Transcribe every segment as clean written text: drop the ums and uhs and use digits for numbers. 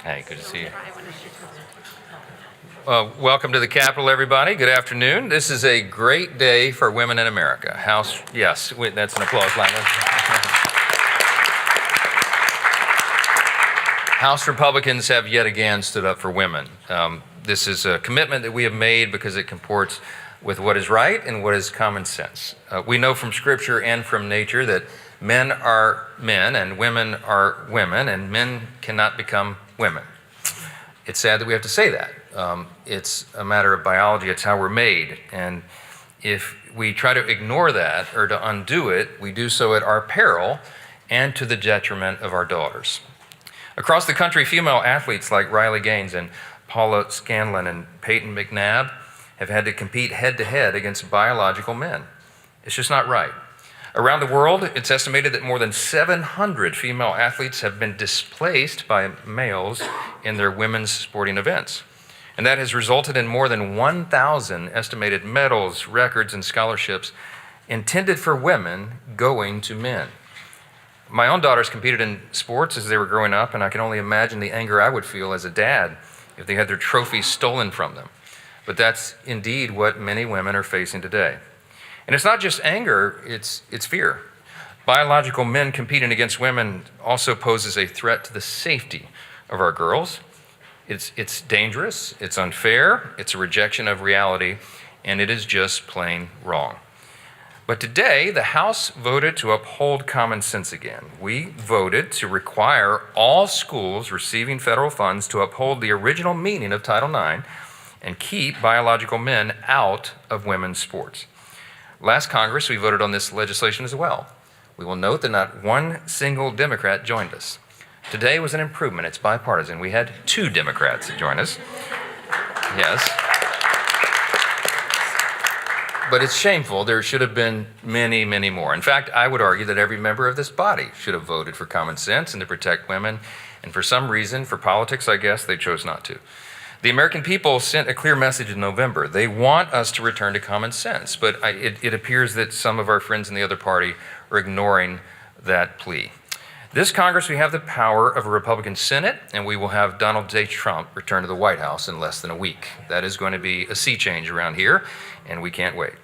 Hey, good to see you. Welcome to the Capitol, everybody. Good afternoon. This is a great day for women in America. Yes, that's an applause line. House Republicans have yet again stood up for women. This is a commitment that we have made because it comports with what is right and what is common sense. We know from Scripture and from nature that men are men and women are women, and men cannot become women. It's sad that we have to say that. It's a matter of biology. It's how we're made. And if we try to ignore that or to undo it, we do so at our peril and to the detriment of our daughters. Across the country, female athletes like Riley Gaines and Paula Scanlon and Peyton McNabb have had to compete head-to-head against biological men. It's just not right. Around the world, it's estimated that more than 700 female athletes have been displaced by males in their women's sporting events. And that has resulted in more than 1,000 estimated medals, records, and scholarships intended for women going to men. My own daughters competed in sports as they were growing up, and I can only imagine the anger I would feel as a dad if they had their trophies stolen from them. But that's indeed what many women are facing today. And it's not just anger, it's fear. Biological men competing against women also poses a threat to the safety of our girls. It's dangerous, it's unfair, it's a rejection of reality, and it is just plain wrong. But today, the House voted to uphold common sense again. We voted to require all schools receiving federal funds to uphold the original meaning of Title IX and keep biological men out of women's sports. Last Congress, we voted on this legislation as well. We will note that not one single Democrat joined us. Today was an improvement. It's bipartisan. We had 2 Democrats join us. Yes. But it's shameful. There should have been many, many more. In fact, I would argue that every member of this body should have voted for common sense and to protect women. And for some reason, for politics, I guess, they chose not to. The American people sent a clear message in November. They want us to return to common sense, but it appears that some of our friends in the other party are ignoring that plea. This Congress, we have the power of a Republican Senate, and we will have Donald J. Trump return to the White House in less than a week. That is going to be a sea change around here, and we can't wait.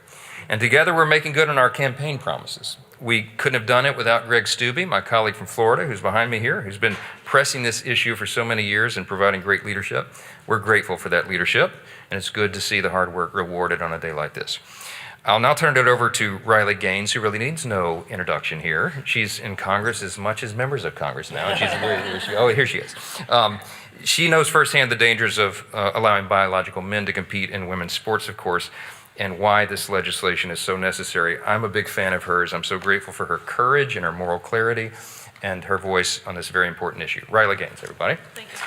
And together, we're making good on our campaign promises. We couldn't have done it without Greg Steube, my colleague from Florida, who's behind me here, who's been pressing this issue for so many years and providing great leadership. We're grateful for that leadership, and it's good to see the hard work rewarded on a day like this. I'll now turn it over to Riley Gaines, who really needs no introduction here. She's in Congress as much as members of Congress now. Here she is. She knows firsthand the dangers of allowing biological men to compete in women's sports, of course, and why this legislation is so necessary. I'm a big fan of hers. I'm so grateful for her courage and her moral clarity and her voice on this very important issue. Riley Gaines, everybody. Thank you.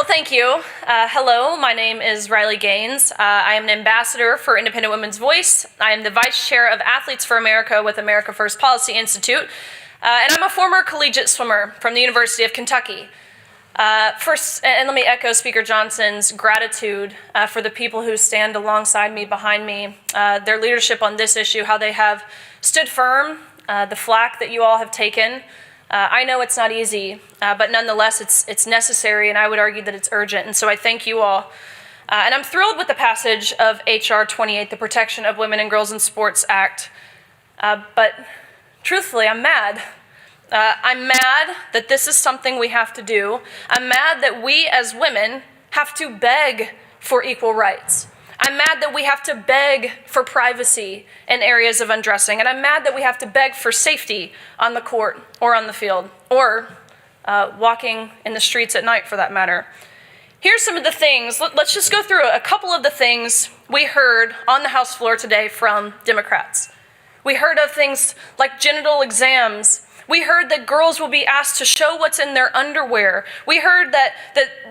Thank you. Hello, my name is Riley Gaines. I am an ambassador for Independent Women's Voice. I am the vice chair of Athletes for America with AMERICAFIRST Policy Institute, and I'm a former collegiate swimmer from the University of Kentucky. First, and let me echo Speaker Johnson's gratitude for the people who stand alongside me, behind me, their leadership on this issue, how they have stood firm, the flack that you all have taken. I know it's not easy, but nonetheless, it's necessary, and I would argue that it's urgent, and so I thank you all. And I'm thrilled with the passage of H.R. 28, the Protection of Women and Girls in Sports Act, but truthfully, I'm mad. I'm mad that this is something we have to do. I'm mad that we as women have to beg for equal rights. I'm mad that we have to beg for privacy in areas of undressing. And I'm mad that we have to beg for safety on the court or on the field or walking in the streets at night for that matter. Here's some of the things. Let's just go through a couple of the things we heard on the House floor today from Democrats. We heard of things like genital exams. We heard that girls will be asked to show what's in their underwear. We heard that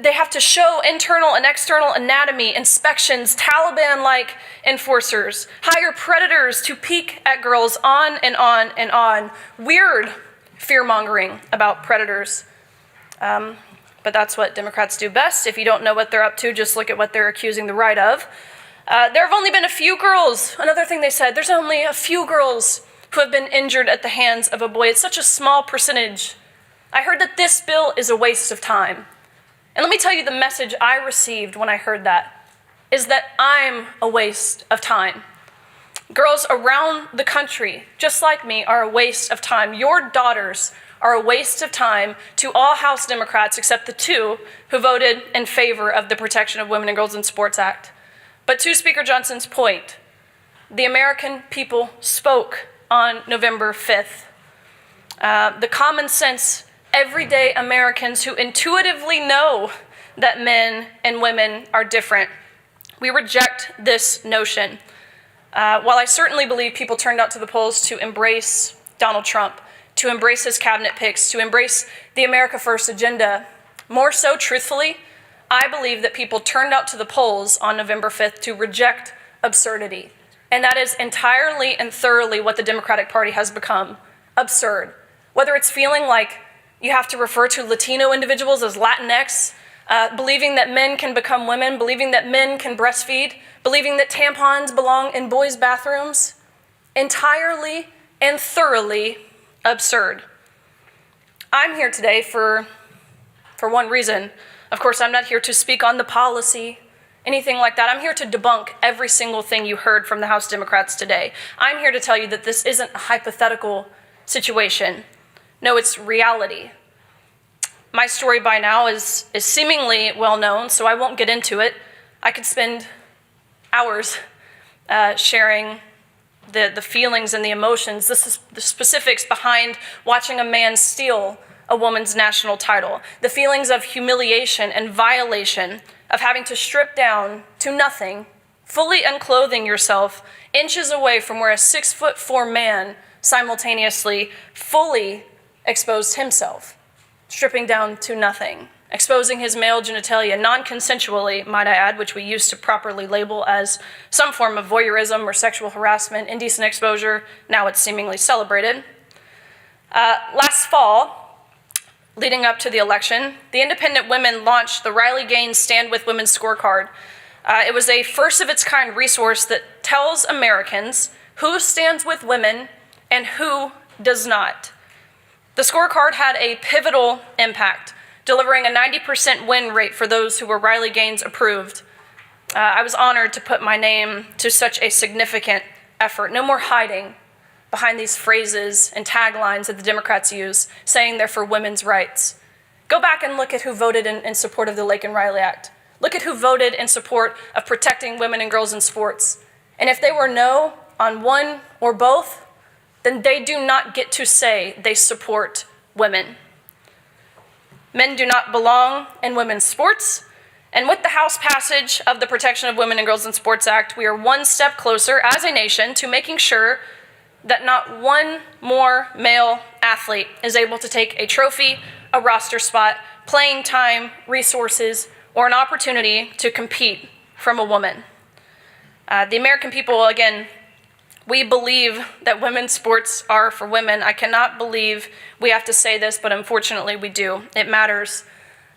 they have to show internal and external anatomy, inspections, Taliban-like enforcers, hire predators to peek at girls, on and on and on. Weird fear-mongering about predators. But that's what Democrats do best. If you don't know what they're up to, just look at what they're accusing the right of. There have only been a few girls. Another thing they said, there's only a few girls who have been injured at the hands of a boy. It's such a small percentage I heard that this bill is a waste of time. And let me tell you the message I received when I heard that is that I'm a waste of time. Girls around the country, just like me, are a waste of time. Your daughters are a waste of time to all House Democrats except the two who voted in favor of the Protection of Women and Girls in Sports Act. But to Speaker Johnson's point, the American people spoke on November 5th. The common sense, everyday Americans who intuitively know that men and women are different. We reject this notion. While I certainly believe people turned out to the polls to embrace Donald Trump, to embrace his cabinet picks, to embrace the America First agenda, more so, truthfully, I believe that people turned out to the polls on November 5th to reject absurdity. And that is entirely and thoroughly what the Democratic Party has become, absurd. Whether it's feeling like you have to refer to Latino individuals as Latinx, believing that men can become women, believing that men can breastfeed, believing that tampons belong in boys' bathrooms, entirely and thoroughly absurd. I'm here today for one reason. Of course, I'm not here to speak on the policy, anything like that. I'm here to debunk every single thing you heard from the House Democrats today. I'm here to tell you that this isn't a hypothetical situation. No, it's reality. My story by now is seemingly well known, so I won't get into it. I could spend hours sharing the feelings and the emotions, the specifics behind watching a man steal a woman's national title, the feelings of humiliation and violation of having to strip down to nothing, fully unclothing yourself inches away from where a 6'4" man simultaneously fully exposed himself, stripping down to nothing, exposing his male genitalia non-consensually, might I add, which we used to properly label as some form of voyeurism or sexual harassment, indecent exposure. Now it's seemingly celebrated. Last fall, leading up to the election, the independent women launched the Riley Gaines Stand With Women scorecard. It was a first-of-its-kind resource that tells Americans who stands with women and who does not. The scorecard had a pivotal impact, delivering a 90% win rate for those who were Riley Gaines approved. I was honored to put my name to such a significant effort. No more hiding behind these phrases and taglines that the Democrats use, saying they're for women's rights. Go back and look at who voted in support of the Laken Riley Act. Look at who voted in support of protecting women and girls in sports. And if they were no on one or both, then they do not get to say they support women. Men do not belong in women's sports. And with the House passage of the Protection of Women and Girls in Sports Act, we are one step closer as a nation to making sure that not one more male athlete is able to take a trophy, a roster spot, playing time, resources, or an opportunity to compete from a woman. The American people, again, we believe that women's sports are for women. I cannot believe we have to say this, but unfortunately we do. It matters.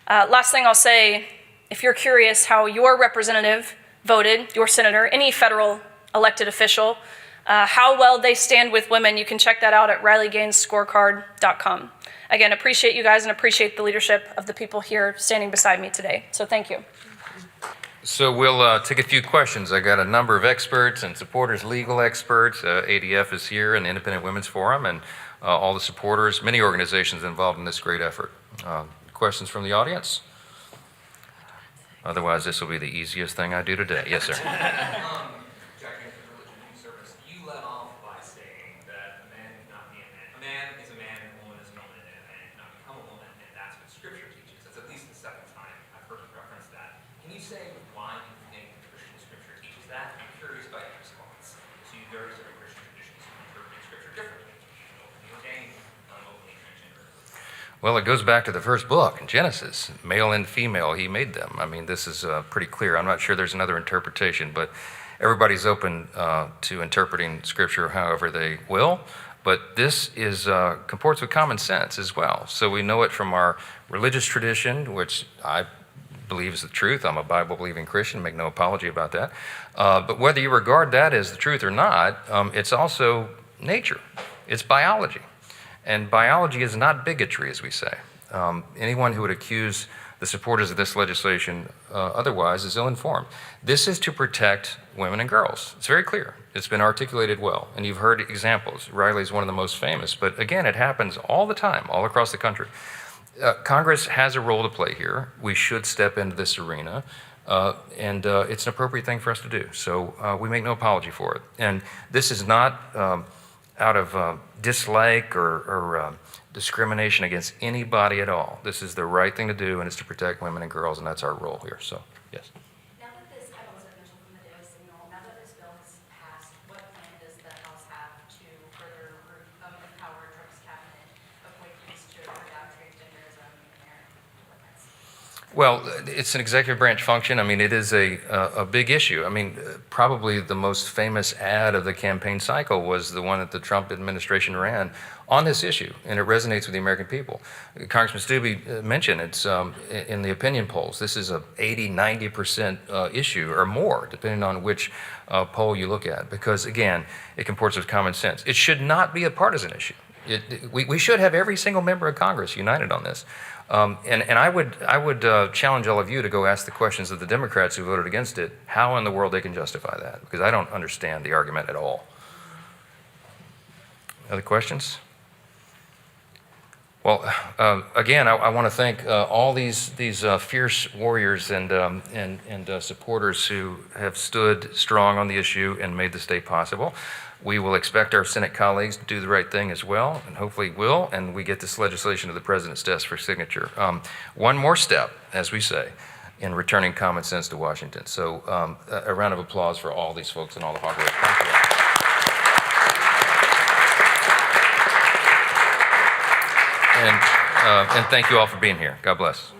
Last thing I'll say, if you're curious how your representative voted, your senator, any federal elected official, how well they stand with women, you can check that out at RileyGainesScorecard.com. Again, appreciate you guys and appreciate the leadership of the people here standing beside me today. So thank you. So we'll take a few questions. I got a number of experts and supporters, legal experts. ADF is here and the Independent Women's Forum and all the supporters, many organizations involved in this great effort. Questions from the audience? Otherwise, this will be the easiest thing I do today. Yes, sir. Well, it goes back to the first book in Genesis, male and female, he made them. I mean, this is pretty clear. I'm not sure there's another interpretation, but everybody's open to interpreting Scripture however they will. But this is comports with common sense as well. So we know it from our religious tradition, which I believe is the truth. I'm a Bible-believing Christian, make no apology about that. But whether you regard that as the truth or not, it's also nature. It's biology. And biology is not bigotry, as we say. Anyone who would accuse the supporters of this legislation otherwise is ill-informed. This is to protect women and girls. It's very clear. It's been articulated well, and you've heard examples. Riley's one of the most famous, but again, it happens all the time, all across the country. Congress has a role to play here. We should step into this arena, and it's an appropriate thing for us to do. So we make no apology for it. And this is not out of dislike or discrimination against anybody at all. This is the right thing to do, and it's to protect women and girls, and that's our role here. So, yes. Now that this, I'm Elizabeth Mitchell from the Daily Signal. Now that this bill has passed, what plan does the House have to further empower Trump's cabinet, appoint priests to root out transgenderism in America? Well, it's an executive branch function. I mean, it is a big issue. I mean, probably the most famous ad of the campaign cycle was the one that the Trump administration ran on this issue, and it resonates with the American people. Congressman Stubbe mentioned it's in the opinion polls. This is a 80–90% issue or more, depending on which poll you look at, because again, it comports with common sense. It should not be a partisan issue. We should have every single member of Congress united on this. And I would challenge all of you to go ask the questions of the Democrats who voted against it, how in the world they can justify that, because I don't understand the argument at all. Other questions? Well, again, I want to thank all these fierce warriors and supporters who have stood strong on the issue and made the state possible. We will expect our Senate colleagues to do the right thing as well, and hopefully will, and we get this legislation to the President's desk for signature. One more step, as we say, in returning common sense to Washington. So a round of applause for all these folks and all the hard work. Thank you. And thank you all for being here. God bless.